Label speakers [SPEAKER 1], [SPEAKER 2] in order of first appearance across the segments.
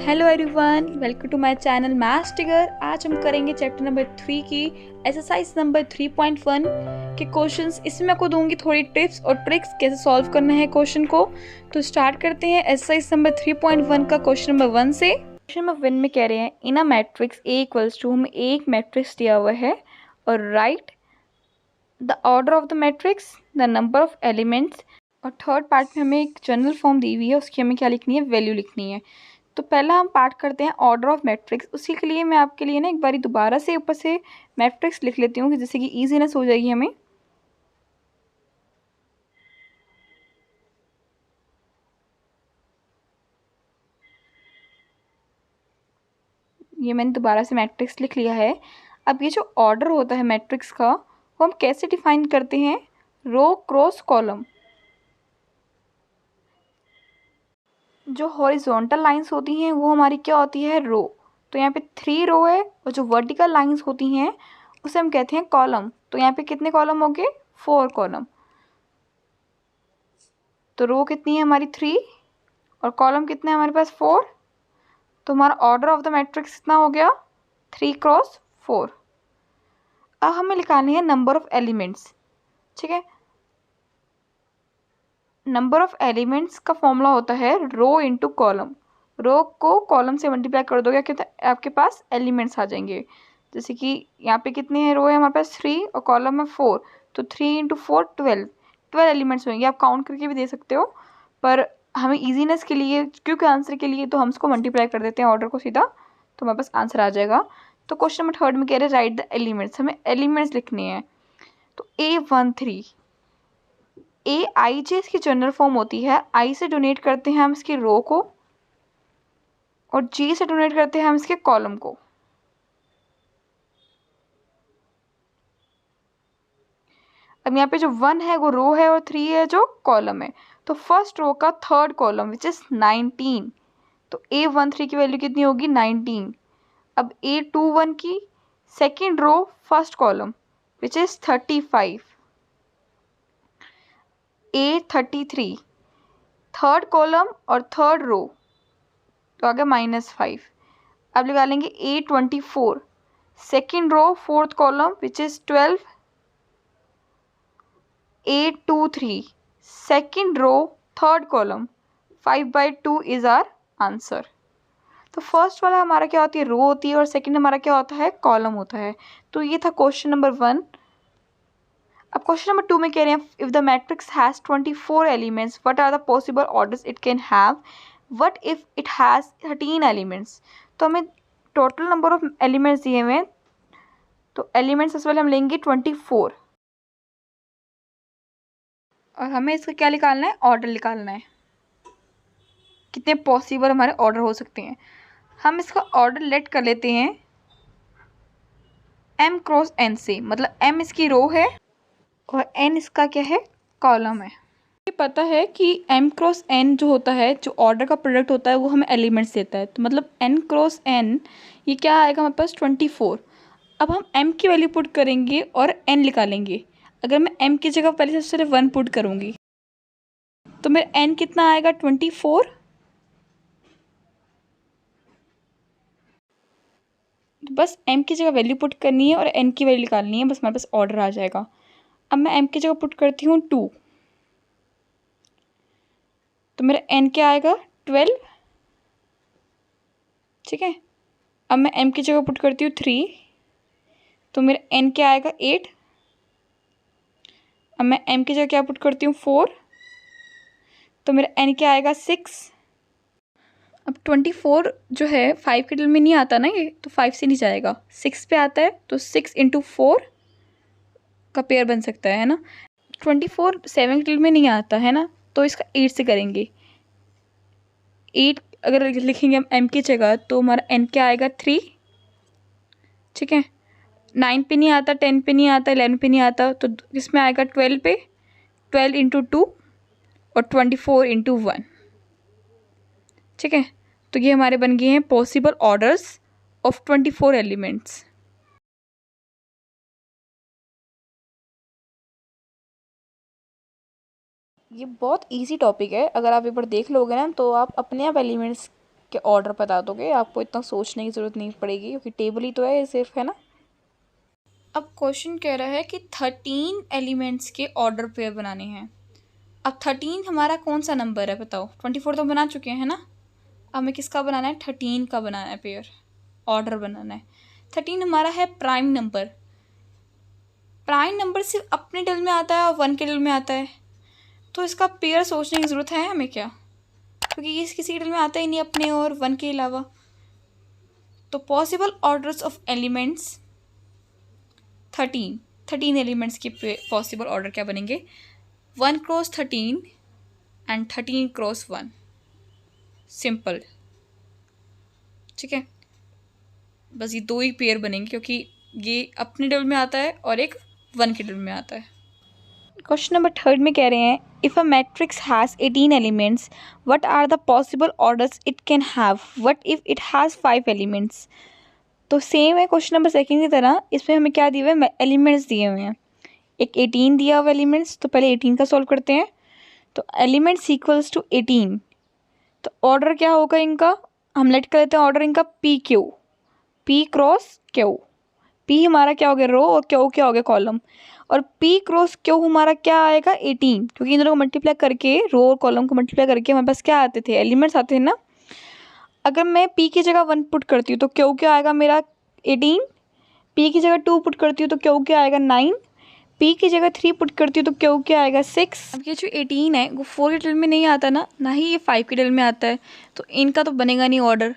[SPEAKER 1] Hello everyone, welcome to my channel Maths Tiger. आज हम करेंगे चैप्टर नंबर 3 की एक्सरसाइज नंबर 3.1 के क्वेश्चंस। इसमें मैं आपको दूंगी थोड़ी टिप्स और ट्रिक्स कैसे सॉल्व करना है क्वेश्चन को। तो स्टार्ट करते हैं एक्सरसाइज नंबर 3.1 का क्वेश्चन नंबर 1 से। क्वेश्चन नंबर 1 में कह रहे हैं in a matrix A equals to, हमें एक मैट्रिक्स दिया हुआ है और write the order of the matrix, the number of elements, और थर्ड पार्ट में हमें एक जनरल फॉर्म दी हुई है, उसकी हमें क्या लिखनी है, वैल्यू लिखनी है। तो पहला हम पार्ट करते हैं ऑर्डर ऑफ मैट्रिक्स। उसी के लिए मैं आपके लिए ना एक बारी दोबारा से ऊपर से मैट्रिक्स लिख लेती हूँ जिससे कि ईजीनेस हो जाएगी हमें। ये मैंने दोबारा से मैट्रिक्स लिख लिया है। अब ये जो ऑर्डर होता है मैट्रिक्स का, वो हम कैसे डिफाइन करते हैं, रो क्रॉस कॉलम। जो हॉरिजॉन्टल लाइंस होती हैं वो हमारी क्या होती है, रो। तो यहाँ पे 3 रो है, और जो वर्टिकल लाइंस होती हैं उसे हम कहते हैं कॉलम। तो यहाँ पे कितने कॉलम हो गए, 4 कॉलम। तो रो कितनी है हमारी 3 और कॉलम कितने हैं हमारे पास 4। तो हमारा ऑर्डर ऑफ द मैट्रिक्स कितना हो गया, 3x4। अब हमें निकालनी है नंबर ऑफ एलिमेंट्स। ठीक है, नंबर ऑफ एलिमेंट्स का फॉर्मूला होता है रो इंटू कॉलम। रो को कॉलम से मल्टीप्लाई कर दोगे क्या, आपके पास एलिमेंट्स आ जाएंगे। जैसे कि यहाँ पे कितने हैं, रो है हमारे पास 3 और कॉलम है 4। तो 3 इंटू 4 12 एलिमेंट्स होंगे। आप काउंट करके भी दे सकते हो, पर हमें ईजीनेस के लिए, क्योंकि आंसर के लिए, तो हम इसको मल्टीप्लाई कर देते हैं ऑर्डर को सीधा, तो हमारे पास आंसर आ जाएगा। तो क्वेश्चन नंबर 3 में कह रहे हैं राइट द एलिमेंट्स, हमें एलिमेंट्स लिखने हैं। तो A13, ए आई जे इसकी जनरल फॉर्म होती है। आई से डोनेट करते हैं हम इसके रो को, और जी से डोनेट करते हैं हम इसके कॉलम को। अब यहाँ पे जो 1 है वो रो है और 3 है जो कॉलम है। तो फर्स्ट रो का थर्ड कॉलम विच इज 19। तो A13 की वैल्यू कितनी होगी, 19। अब A21 की second row first column which is 35। A33 third column और थर्ड रो, तो आ गया -5। अब लगा लेंगे A24 second row fourth column which is 12। A23 second row third column, 5/2 is our answer. तो फर्स्ट वाला हमारा क्या होती है, रो होती है, और सेकेंड हमारा क्या होता है, कॉलम होता है। तो ये था क्वेश्चन नंबर 1। अब क्वेश्चन नंबर 2 में कह रहे हैं if the matrix has 24 elements what are the possible orders it can have, what if it has 13 elements. तो हमें टोटल नंबर ऑफ एलिमेंट्स दिए हुए हैं। तो एलिमेंट्स सबसे पहले हम लेंगे 24, और हमें इसका क्या निकालना है, ऑर्डर निकालना है, कितने पॉसिबल हमारे ऑर्डर हो सकते हैं। हम इसका ऑर्डर लेट कर लेते हैं m×n से, मतलब m इसकी रो है और n इसका क्या है, कॉलम है। ये पता है कि m×n जो होता है, जो ऑर्डर का प्रोडक्ट होता है, वो हमें एलिमेंट्स देता है। तो मतलब n×n ये क्या आएगा हमारे पास, 24। अब हम m की वैल्यू पुट करेंगे और n निकालेंगे। अगर मैं m की जगह पहले से सिर्फ 1 पुट करूँगी तो मेरा n कितना आएगा, 24। तो बस m की जगह वैल्यू पुट करनी है और n की वैल्यू निकालनी है, बस हमारे पास ऑर्डर आ जाएगा। अब मैं m की जगह पुट करती हूँ 2, तो मेरा n क्या आएगा, 12। ठीक है, अब मैं m की जगह पुट करती हूँ 3, तो मेरा n क्या आएगा, 8। अब मैं m की जगह क्या पुट करती हूँ, 4, तो मेरा n क्या आएगा, 6। अब 24 जो है 5 के डिल में नहीं आता ना ये, तो 5 से नहीं जाएगा, 6 पे आता है। तो 6 × 4 का पेयर बन सकता है ना। 24 7 के डिल में नहीं आता है ना, तो इसका 8 से करेंगे। 8 अगर लिखेंगे हम m की जगह, तो हमारा n क्या आएगा, 3। ठीक है, 9 पे नहीं आता, 10 पे नहीं आता, 11 पे नहीं आता, तो इसमें आएगा 12 पे। 12 × 2 और 24 × 1। ठीक है, तो ये हमारे बन गए हैं पॉसिबल ऑर्डर्स ऑफ 24 एलिमेंट्स। ये बहुत इजी टॉपिक है, अगर आप एक बार देख लोगे ना तो आप अपने आप एलिमेंट्स के ऑर्डर बता दोगे, आपको इतना सोचने की ज़रूरत नहीं पड़ेगी क्योंकि टेबल ही तो है ये सिर्फ, है ना। अब क्वेश्चन कह रहा है कि 13 एलिमेंट्स के ऑर्डर पेयर बनाने हैं। अब 13 हमारा कौन सा नंबर है बताओ। 24 तो बना चुके हैं ना, अब हमें किसका बनाना है, 13 का बनाना है पेयर, ऑर्डर बनाना है। 13 हमारा है प्राइम नंबर। प्राइम नंबर सिर्फ अपने टेबल में आता है और 1 के टेबल में आता है, तो इसका पेयर सोचने की ज़रूरत है हमें क्या, क्योंकि ये किसी टेबल में आता ही नहीं अपने और 1 के अलावा। तो possible orders of elements 13 elements के पॉसिबल ऑर्डर क्या बनेंगे, 1 क्रॉस 13 एंड 13 क्रॉस 1, सिंपल। ठीक है, बस ये 2 ही पेयर बनेंगे क्योंकि ये अपने टेबल में आता है और एक 1 के टेबल में आता है। क्वेश्चन नंबर 3 में कह रहे हैं if a matrix has 18 elements what are the possible orders it can have, what if it has 5 elements. तो सेम है क्वेश्चन नंबर 2 की तरह, इसमें हमें क्या दिए हुए हैं, एलिमेंट्स दिए हुए हैं। एक 18 दिया हुआ एलिमेंट्स, तो पहले 18 का सॉल्व करते हैं। तो एलिमेंट्स इक्वल्स टू 18, तो ऑर्डर क्या होगा इनका, हम लेट कर लेते हैं ऑर्डर इनका P Q, P cross Q. P हमारा क्या हो गया रो और क्यू क्या हो गया कॉलम, और पी क्रॉस क्यू हमारा क्या आएगा 18, क्योंकि इन दोनों को मल्टीप्लाई करके, रो और कॉलम को मल्टीप्लाई करके हमारे पास क्या आते थे, एलिमेंट्स आते हैं ना। अगर मैं पी की जगह 1 पुट करती हूँ तो क्यू क्या आएगा मेरा 18, पी की जगह 2 पुट करती हूँ तो क्यू क्या आएगा 9, पी की जगह 3 पुट करती हूँ तो क्यू क्या आएगा 6। अब ये जो 18 है वो 4 के टेबल में नहीं आता ना ही ये 5 के टेबल में आता है, तो इनका तो बनेगा नहीं ऑर्डर,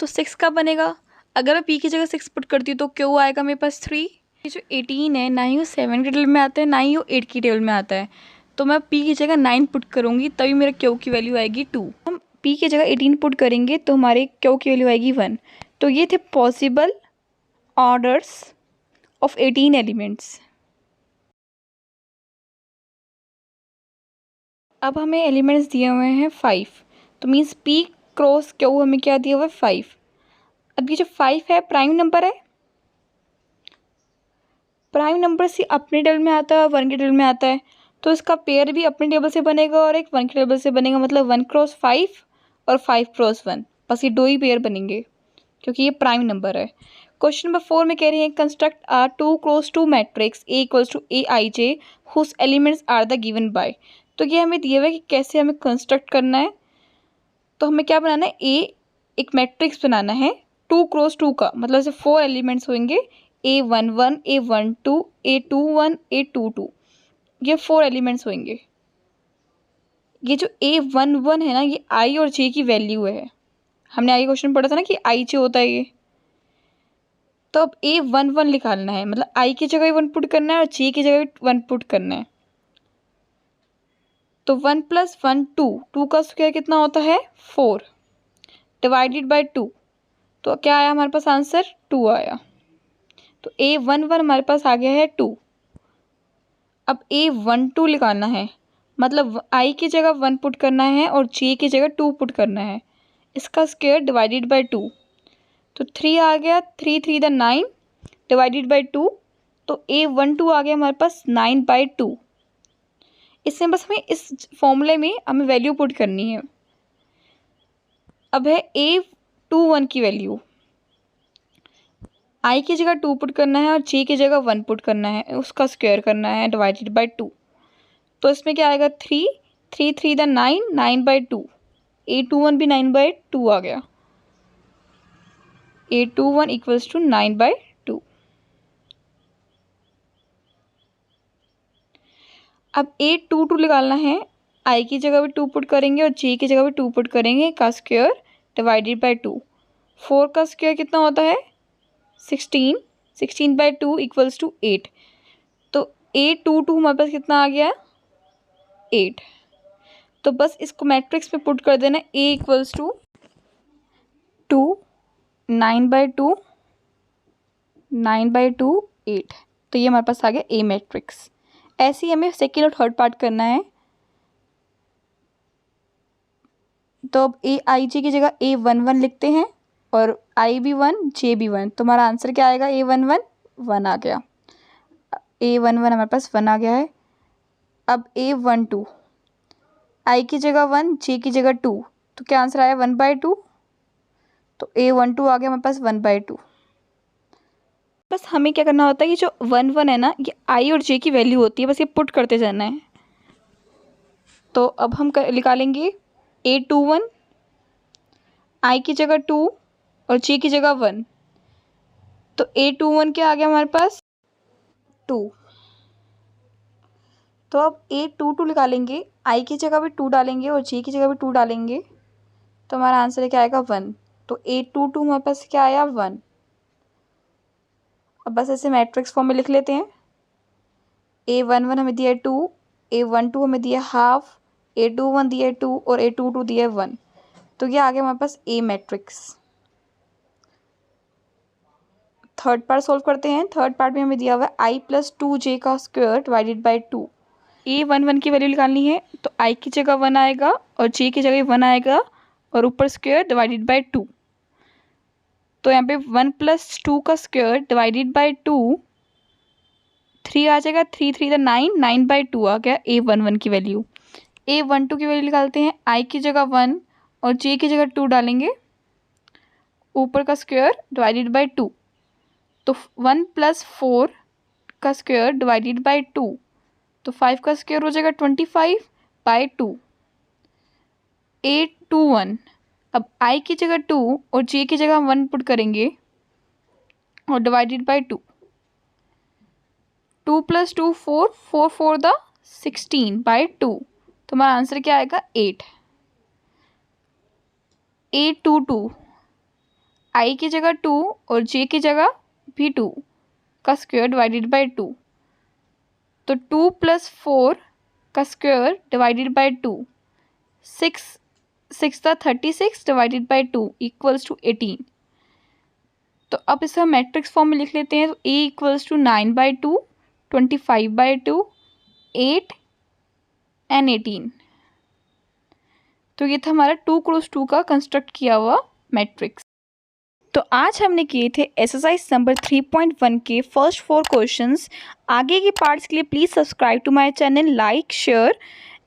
[SPEAKER 1] तो 6 का बनेगा। अगर मैं पी की जगह 6 पुट करती हूँ तो क्यू आएगा मेरे पास 3। ये जो 18 है ना ही वो 7 के टेबल में आता है ना ही वो 8 की टेबल में आता है, तो मैं पी की जगह 9 पुट करूँगी तभी मेरा क्यू की वैल्यू आएगी 2। हम पी की जगह 18 पुट करेंगे तो हमारे क्यू की वैल्यू आएगी 1। तो ये थे पॉसिबल ऑर्डर्स ऑफ 18 एलिमेंट्स। अब हमें एलिमेंट्स दिए हुए हैं 5, तो मीन्स पी क्रॉस क्यू हमें क्या दिया हुआ है 5। अब ये जो 5 है प्राइम नंबर है, प्राइम नंबर से अपने टेबल में आता है 1 के टेबल में आता है, तो इसका पेयर भी अपने टेबल से बनेगा और एक 1 के टेबल से बनेगा, मतलब 1 क्रॉस 5 और 5 क्रॉस 1, बस ये 2 ही पेयर बनेंगे क्योंकि ये प्राइम नंबर है। क्वेश्चन नंबर 4 में कह रहे हैं construct a 2 cross 2 matrix A equals to A I J whose elements are the given by. तो ये हमें दिया हुआ है कि कैसे हमें कंस्ट्रक्ट करना है। तो हमें क्या बनाना है, एक मैट्रिक्स बनाना है 2 क्रॉस 2 का, मतलब ऐसे 4 एलिमेंट्स होंगे, A11 A12 A21 A22, ये 4 एलिमेंट्स होंगे। ये जो A11 है ना ये आई और जे की वैल्यू है, हमने आगे क्वेश्चन पढ़ा था ना कि आई जे होता है ये। तो अब A11 निकालना है, मतलब आई की जगह 1 पुट करना है और जे की जगह 1 पुट करना है। तो 1 + 1 2, 2 का स्क्वायर कितना होता है 4 डिवाइडेड बाय 2, तो क्या आया हमारे पास आंसर 2 आया। तो A11 हमारे पास आ गया है 2। अब A12 निकालना है, मतलब आई की जगह 1 पुट करना है और जे की जगह 2 पुट करना है, इसका स्क्वायर डिवाइडेड बाय 2, तो 3 आ गया, 3 3 द 9 डिवाइडेड बाय 2, तो A12 आ गया हमारे पास 9/2। इसमें बस हमें इस फॉर्मूले में हमें वैल्यू पुट करनी है। अब है A21 की वैल्यू, आई की जगह 2 पुट करना है और जे की जगह 1 पुट करना है, उसका स्क्वायर करना है डिवाइडेड बाय 2, तो इसमें क्या आएगा 3 3 3 द 9 9/2, A21 भी 9/2 आ गया, A21 इक्वल्स टू 9/2। अब A22 निकालना है, आई की जगह भी 2 पुट करेंगे और जे की जगह भी 2 पुट करेंगे, का स्क्वायर डिवाइडेड बाय 2, 4 का स्क्वायर कितना होता है 16, 16/2 इक्वल्स टू 8, तो A22 हमारे पास कितना आ गया 8। तो बस इसको मैट्रिक्स में पुट कर देना, A इक्वल्स टू 2 9/2 9/2 8, तो ये हमारे पास आ गया A मैट्रिक्स। ऐसे ही हमें सेकेंड और थर्ड पार्ट करना है। तो अब AIJ की जगह A11 लिखते हैं और I भी 1 J भी 1, तो हमारा आंसर क्या आएगा A11 1 आ गया, A11 हमारे पास 1 आ गया है। अब A12 I की जगह 1 J की जगह 2, तो क्या आंसर आया 1/2, तो A12 आ गया हमारे पास 1/2। बस हमें क्या करना होता है, ये जो 1 1 है ना, ये I और J की वैल्यू होती है, बस ये पुट करते जाना है। तो अब हम निकालेंगे A21, I की जगह 2 और J की जगह 1। तो A21 क्या आ गया हमारे पास 2। तो अब A22 निकालेंगे, I की जगह भी 2 डालेंगे और J की जगह भी 2 डालेंगे, तो हमारा आंसर क्या आएगा 1। तो A22 हमारे पास क्या आया 1। अब बस ऐसे मैट्रिक्स फॉर्म में लिख लेते हैं। A11 हमें दिया है 2, A12 हमें दिया है हाफ, A21 दिया है 2 और A22 दिया है 1। तो ये आ गया हमारे पास A matrix. Third part solve करते हैं। थर्ड पार्ट में हमें दिया हुआ है I + 2J का स्क्वायर डिवाइडेड बाई 2। A11 की वैल्यू निकालनी है, तो I की जगह 1 आएगा और J की जगह 1 आएगा और ऊपर स्क्वायर डिवाइडेड बाई 2। तो यहाँ पे 1 + 2 का स्क्वायर डिवाइडेड बाई 2, 3 आ जाएगा, 3 3 = 9, 9/2 आ गया A11 की वैल्यू। A12 की वैल्यू निकालते हैं, I की जगह 1 और J की जगह 2 डालेंगे, ऊपर का स्क्वायर डिवाइडेड बाई 2। तो 1 + 4 का स्क्वायर डिवाइडेड बाई 2, तो 5 का स्क्वायर हो जाएगा 25/2। A21, अब I की जगह 2 और J की जगह 1 पुट करेंगे और डिवाइडेड बाई 2। 2 + 2 4, 4 4 = 16/2। तो हमारा आंसर क्या आएगा 8। A22, I की जगह 2 और J की जगह भी 2 का स्क्वायर डिवाइडेड बाई 2। तो 2 + 4 का square divided by 2, 6 6 = 36 divided by 2 = 18। तो अब इसे हम मैट्रिक्स फॉर्म में लिख लेते हैं। तो A = 9/2, 25/2, 8 एंड 18। तो ये था हमारा 2 × 2 का कंस्ट्रक्ट किया हुआ मैट्रिक्स। तो आज हमने किए थे एक्सरसाइज नंबर 3.1 के फर्स्ट 4 क्वेश्चंस। आगे के पार्ट्स के लिए please subscribe to my channel, like, share,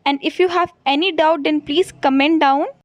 [SPEAKER 1] and if you have any doubt then please comment down.